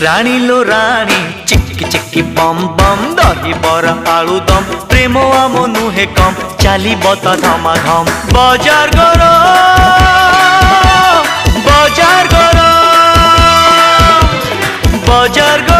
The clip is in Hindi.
रानी लो रानी चिक्की चिक्की बम बम दही बरा आलू दम प्रेम आम नुहे कम चाली बता धमा धम बाजार गरम बाजार गरम बाजार गरम।